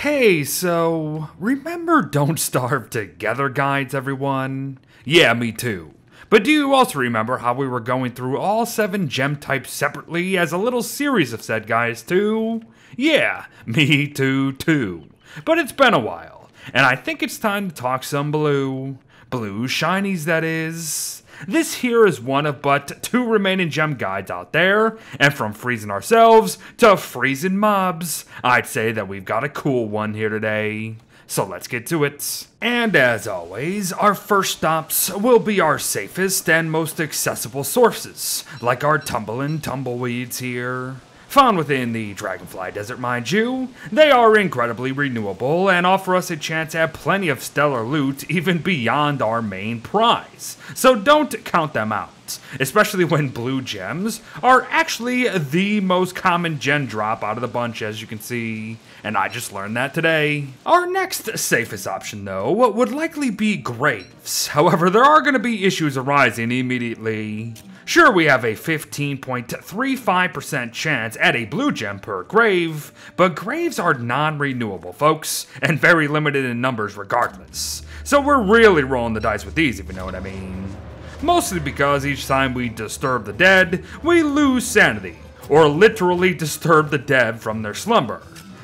Hey, so remember Don't Starve Together guides, everyone? Yeah, me too. But do you also remember how we were going through all 7 gem types separately as a little series of said guides too? Yeah, me too. But it's been a while, and I think it's time to talk some blue. Blue shinies, that is. This here is one of but 2 remaining gem guides out there, and from freezing ourselves to freezing mobs, I'd say that we've got a cool one here today. So let's get to it. And as always, our first stops will be our safest and most accessible sources, like our tumbling tumbleweeds here. Found within the Dragonfly Desert, mind you, they are incredibly renewable and offer us a chance at plenty of stellar loot even beyond our main prize, so don't count them out, especially when blue gems are actually the most common gem drop out of the bunch, as you can see, and I just learned that today. Our next safest option though would likely be graves, however there are going to be issues arising immediately. Sure, we have a 15.35% chance at a blue gem per grave, but graves are non-renewable, folks, and very limited in numbers regardless. So we're really rolling the dice with these, if you know what I mean. Mostly because each time we disturb the dead, we lose sanity, or literally disturb the dead from their slumber.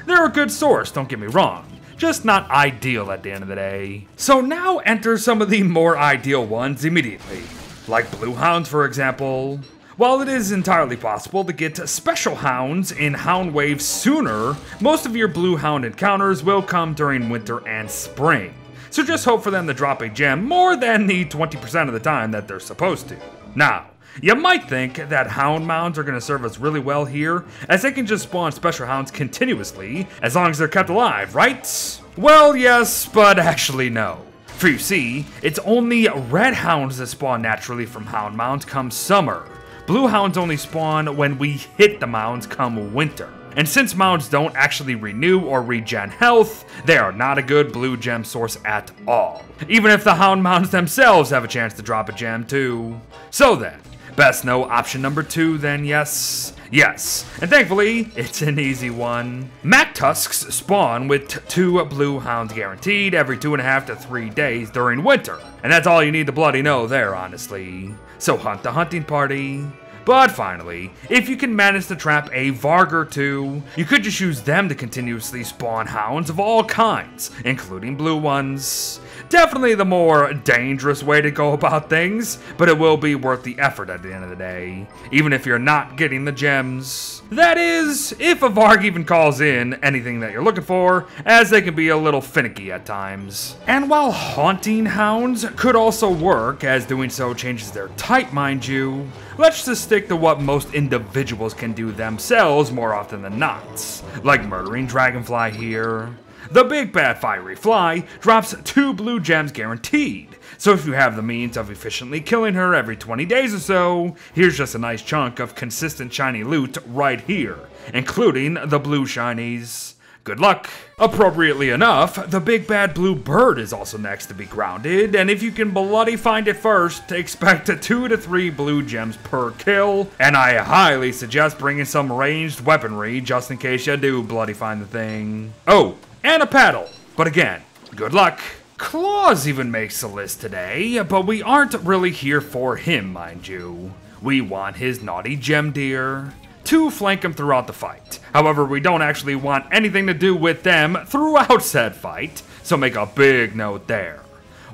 They're a good source, don't get me wrong. Just not ideal at the end of the day. So now enter some of the more ideal ones immediately. Like blue hounds, for example. While it is entirely possible to get special hounds in hound waves sooner, most of your blue hound encounters will come during winter and spring. So just hope for them to drop a gem more than the 20% of the time that they're supposed to. Now, you might think that hound mounds are going to serve us really well here, as they can just spawn special hounds continuously, as long as they're kept alive, right? Well, yes, but actually no. For you see, it's only red hounds that spawn naturally from hound mounds come summer. Blue hounds only spawn when we hit the mounds come winter. And since mounds don't actually renew or regen health, they are not a good blue gem source at all. Even if the hound mounds themselves have a chance to drop a gem too. So then, best know option number 2 then, yes, and thankfully, it's an easy one. Mac tusks spawn with 2 blue hounds guaranteed every 2.5 to 3 days during winter. And that's all you need to bloody know there, honestly. So hunt the hunting party. But finally, if you can manage to trap a Varg or 2, you could just use them to continuously spawn hounds of all kinds, including blue ones. Definitely the more dangerous way to go about things, but it will be worth the effort at the end of the day, even if you're not getting the gems. That is, if a Varg even calls in anything that you're looking for, as they can be a little finicky at times. And while haunting hounds could also work, as doing so changes their type, mind you, let's just stick to what most individuals can do themselves more often than not, like murdering Dragonfly here. The big bad fiery fly drops 2 blue gems guaranteed, so if you have the means of efficiently killing her every 20 days or so, here's just a nice chunk of consistent shiny loot right here, including the blue shinies. Good luck. Appropriately enough, the big bad blue bird is also next to be grounded, and if you can bloody find it first, expect 2 to 3 blue gems per kill, and I highly suggest bringing some ranged weaponry just in case you do bloody find the thing. Oh, and a paddle, but again, good luck. Claws even makes the list today, but we aren't really here for him, mind you. We want his naughty gem deer to flank him throughout the fight. However, we don't actually want anything to do with them throughout said fight, so make a big note there.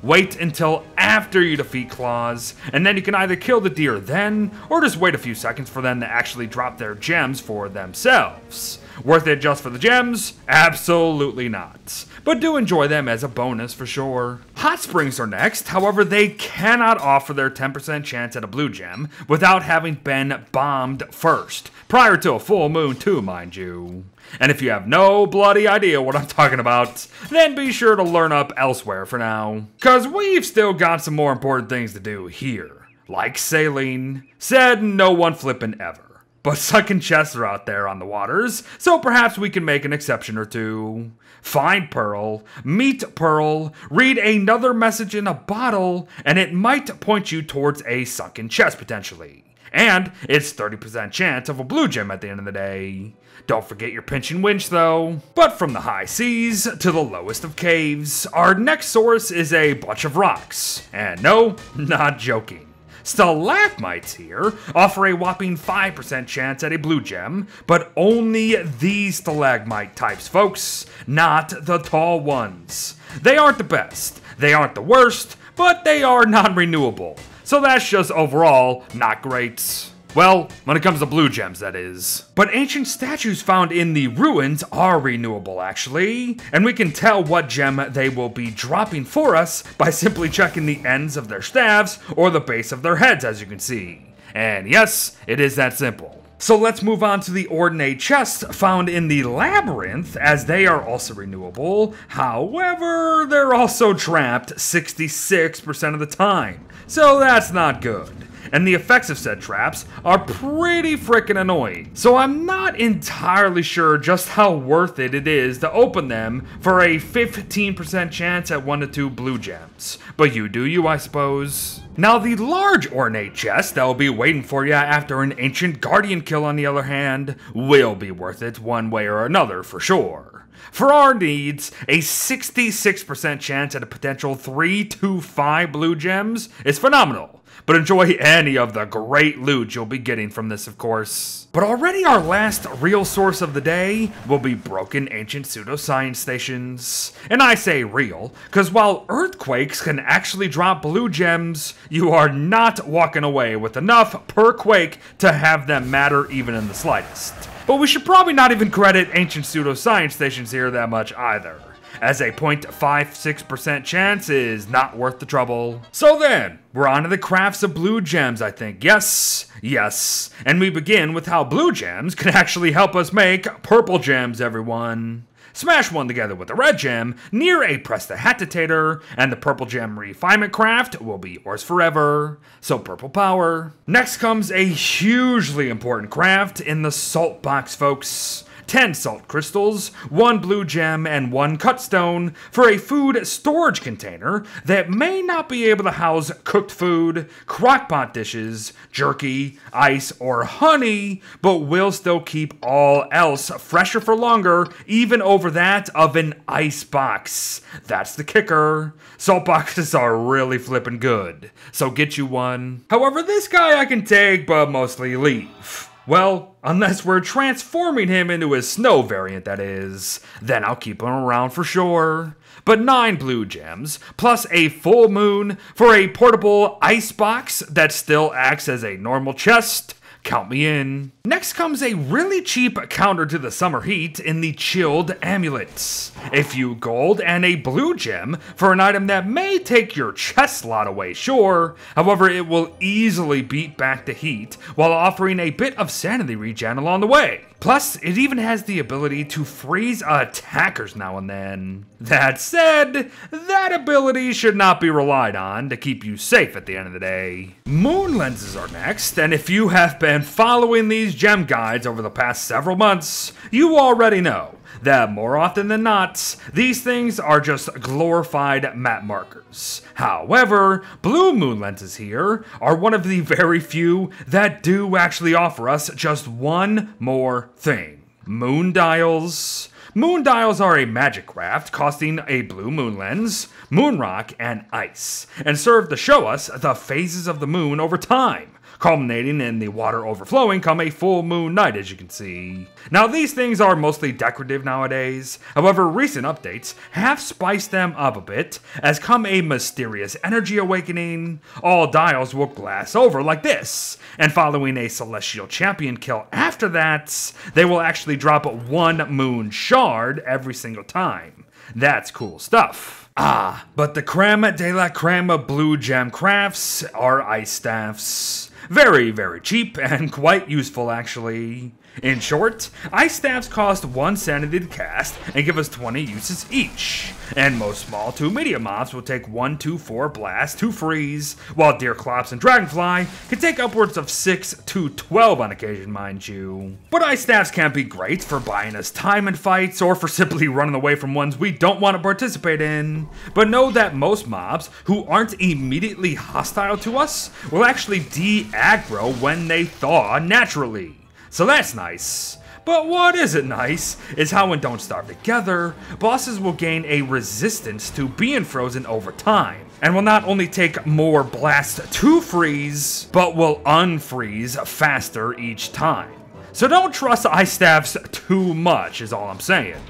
Wait until after you defeat Claws, and then you can either kill the deer then, or just wait a few seconds for them to actually drop their gems for themselves. Worth it just for the gems? Absolutely not. But do enjoy them as a bonus for sure. Hot Springs are next, however they cannot offer their 10% chance at a blue gem without having been bombed first, prior to a full moon too, mind you. And if you have no bloody idea what I'm talking about, then be sure to learn up elsewhere for now. Cause we've still got some more important things to do here. Like sailing. Said no one flippin' ever. But sunken chests are out there on the waters, so perhaps we can make an exception or two. Find Pearl, meet Pearl, read another message in a bottle, and it might point you towards a sunken chest potentially. And it's 30% chance of a blue gem at the end of the day. Don't forget your pinching winch though. But from the high seas to the lowest of caves, our next source is a bunch of rocks. And no, not joking. Stalagmites here offer a whopping 5% chance at a blue gem, but only these stalagmite types, folks, not the tall ones. They aren't the best, they aren't the worst, but they are non-renewable. So that's just overall not great. Well, when it comes to blue gems, that is. But ancient statues found in the ruins are renewable, actually. And we can tell what gem they will be dropping for us by simply checking the ends of their staves or the base of their heads, as you can see. And yes, it is that simple. So let's move on to the Ornate chests found in the labyrinth, as they are also renewable. However, they're also trapped 66% of the time. So that's not good. And the effects of said traps are pretty frickin' annoying. So I'm not entirely sure just how worth it is to open them for a 15% chance at 1 to 2 blue gems. But you do you, I suppose. Now the large Ornate chest that will be waiting for you after an ancient guardian kill, on the other hand, will be worth it one way or another for sure. For our needs, a 66% chance at a potential 3 to 5 blue gems is phenomenal. But enjoy any of the great loot you'll be getting from this, of course. But already our last real source of the day will be broken ancient pseudoscience stations. And I say real, because while earthquakes can actually drop blue gems, you are not walking away with enough per quake to have them matter even in the slightest. But we should probably not even credit ancient pseudoscience stations here that much either, as a 0.56% chance is not worth the trouble. So then, we're on to the crafts of blue gems, I think. Yes, yes. And we begin with how blue gems can actually help us make purple gems, everyone. Smash one together with a red gem near a prestidigitator, and the purple gem refinement craft will be yours forever. So purple power. Next comes a hugely important craft in the salt box, folks. 10 salt crystals, 1 blue gem, and 1 cut stone for a food storage container that may not be able to house cooked food, crockpot dishes, jerky, ice, or honey, but will still keep all else fresher for longer, even over that of an ice box. That's the kicker. Salt boxes are really flippin' good, so get you one. However, this guy I can take, but mostly leave. Well, unless we're transforming him into his snow variant, that is. Then I'll keep him around for sure. But 9 blue gems, plus a full moon for a portable ice box that still acts as a normal chest. Count me in. Next comes a really cheap counter to the summer heat in the chilled amulets. A few gold and a blue gem for an item that may take your chest slot away, sure. However, it will easily beat back the heat while offering a bit of sanity regen along the way. Plus, it even has the ability to freeze attackers now and then. That said, that ability should not be relied on to keep you safe at the end of the day. Moon lenses are next, and if you have been following these gem guides over the past several months, you already know that more often than not, these things are just glorified map markers. However, blue moon lenses here are one of the very few that do actually offer us just one more thing. Moon dials. Moon dials are a magic craft costing a blue moon lens, moon rock, and ice, and serve to show us the phases of the moon over time, culminating in the water overflowing come a full moon night, as you can see. Now these things are mostly decorative nowadays, however recent updates have spiced them up a bit, as come a mysterious energy awakening. All dials will glass over like this, and following a celestial champion kill after that, they will actually drop 1 moon shard every single time. That's cool stuff. Ah, but the creme de la creme of blue gem crafts are ice staffs. Very, very cheap and quite useful actually. In short, ice staffs cost 1 sanity to cast and give us 20 uses each, and most small to medium mobs will take 1, 2, 4 blast to freeze, while deerclops and dragonfly can take upwards of 6 to 12 on occasion, mind you. But ice staffs can be great for buying us time in fights or for simply running away from ones we don't want to participate in. But know that most mobs who aren't immediately hostile to us will actually de-aggro when they thaw naturally. So that's nice. But what isn't nice is how when Don't Starve Together, bosses will gain a resistance to being frozen over time, and will not only take more blast to freeze, but will unfreeze faster each time. So don't trust ice staffs too much is all I'm saying.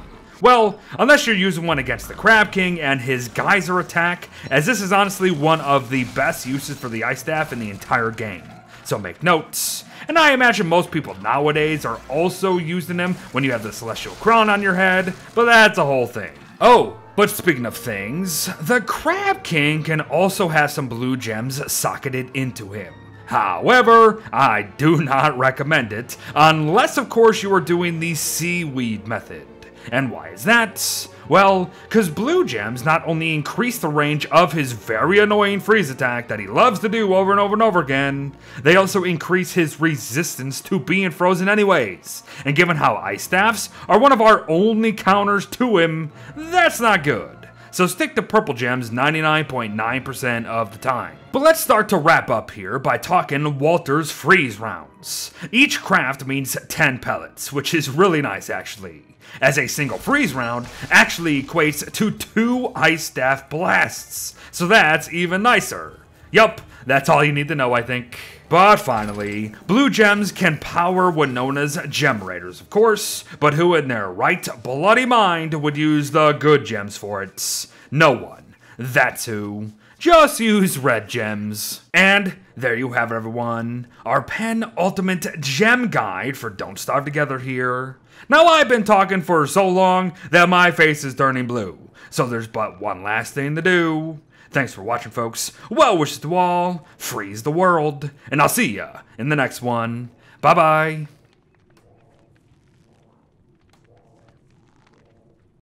Well, unless you're using one against the Crab King and his geyser attack, as this is honestly one of the best uses for the ice staff in the entire game. So make notes. And I imagine most people nowadays are also using them when you have the Celestial Crown on your head, but that's a whole thing. Oh, but speaking of things, the Crab King can also have some blue gems socketed into him. However, I do not recommend it, unless of course you are doing the seaweed method. And why is that? Well, because blue gems not only increase the range of his very annoying freeze attack that he loves to do over and over and over again, they also increase his resistance to being frozen anyways. And given how ice staffs are one of our only counters to him, that's not good. So stick to purple gems 99.9% of the time. But let's start to wrap up here by talking Walter's freeze rounds. Each craft means 10 pellets, which is really nice actually, as a single freeze round actually equates to 2 ice staff blasts, so that's even nicer. Yup, that's all you need to know, I think. But finally, blue gems can power what known as generators, of course, but who in their right bloody mind would use the good gems for it? No one. That's who. Just use red gems. And there you have it, everyone. Our penultimate gem guide for Don't Starve Together here. Now I've been talking for so long that my face is turning blue, so there's but one last thing to do. Thanks for watching, folks. Well wishes to all. Freeze the world. And I'll see ya in the next one. Bye-bye.